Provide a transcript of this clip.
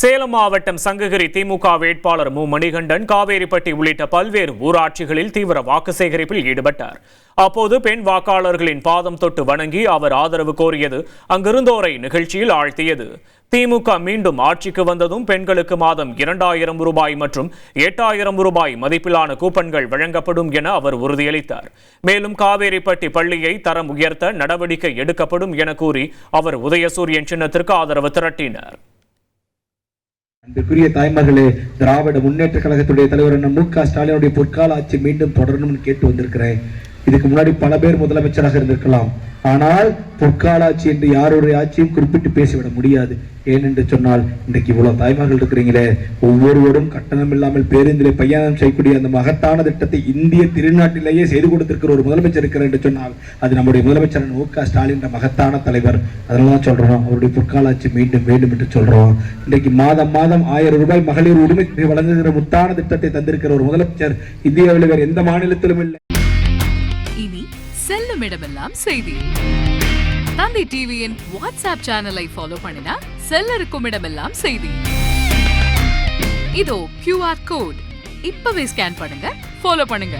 சேலம் மாவட்டம் சங்ககிரி திமுக வேட்பாளர் மு மணிகண்டன் காவேரிப்பட்டி உள்ளிட்ட பல்வேறு ஊராட்சிகளில் தீவிர வாக்கு சேகரிப்பில் ஈடுபட்டார். அப்போது பெண் வாக்காளர்களின் பாதம் தொட்டு வணங்கி அவர் ஆதரவு கோரியது அங்கிருந்தோரை நிகழ்ச்சியில் ஆழ்த்தியது. திமுக மீண்டும் ஆட்சிக்கு வந்ததும் பெண்களுக்கு மாதம் 2000 ரூபாய் மற்றும் 8000 ரூபாய் மதிப்பிலான கூப்பன்கள் வழங்கப்படும் என அவர் உறுதியளித்தார். மேலும் காவேரிப்பட்டி பள்ளியை தரம் உயர்த்த நடவடிக்கை எடுக்கப்படும் என கூறி அவர் உதயசூரியன் சின்னத்திற்கு ஆதரவு திரட்டினார். அன்புக்குரிய தாய்மார்களே, திராவிட முன்னேற்ற கழகத்துடைய தலைவர் மு.க. ஸ்டாலினுடைய பொற்கால ஆட்சி மீண்டும் தொடரணும்னு கேட்டு வந்திருக்கிறேன். இதுக்கு முன்னாடி பல பேர் முதலமைச்சராக இருந்திருக்கலாம். ஆனால் பொற்கால ஆட்சி என்று யாருடைய ஆட்சியும் குறிப்பிட்டு பேசிவிட முடியாது. ஏனென்று சொன்னால் இன்றைக்கு இவ்வளவு தாய்மார்கள் இருக்கிறீங்களே, ஒவ்வொருவரும் கட்டணம் இல்லாமல் பேருந்திலே பயணம் செய்யக்கூடிய அந்த மகத்தான திட்டத்தை இந்திய திருநாட்டிலேயே செய்து கொடுத்திருக்கிற ஒரு முதலமைச்சர் இருக்கிறார் என்று சொன்னால் அது நம்முடைய முதலமைச்சர் மு.க. ஸ்டாலின் மகத்தான தலைவர். அதனால சொல்றோம், அவருடைய பொற்கால ஆட்சி மீண்டும் வேண்டும் என்று சொல்றோம். இன்றைக்கு மாதம் 1000 ரூபாய் மகளிர் உரிமை வழங்குகிற முத்தான திட்டத்தை தந்திருக்கிற ஒரு முதலமைச்சர் இந்தியாவில் வேறு எந்த மாநிலத்திலும் இல்லை. இனி செல்லும் இடமெல்லாம் செய்தி. தந்தை டிவியின் வாட்ஸ்அப் சேனலை ஃபாலோ பண்ணினா செல்ல இருக்கும் இடமெல்லாம் செய்தி. இதோ QR கோட் இப்பவே ஸ்கேன் பண்ணுங்க, ஃபாலோ பண்ணுங்க.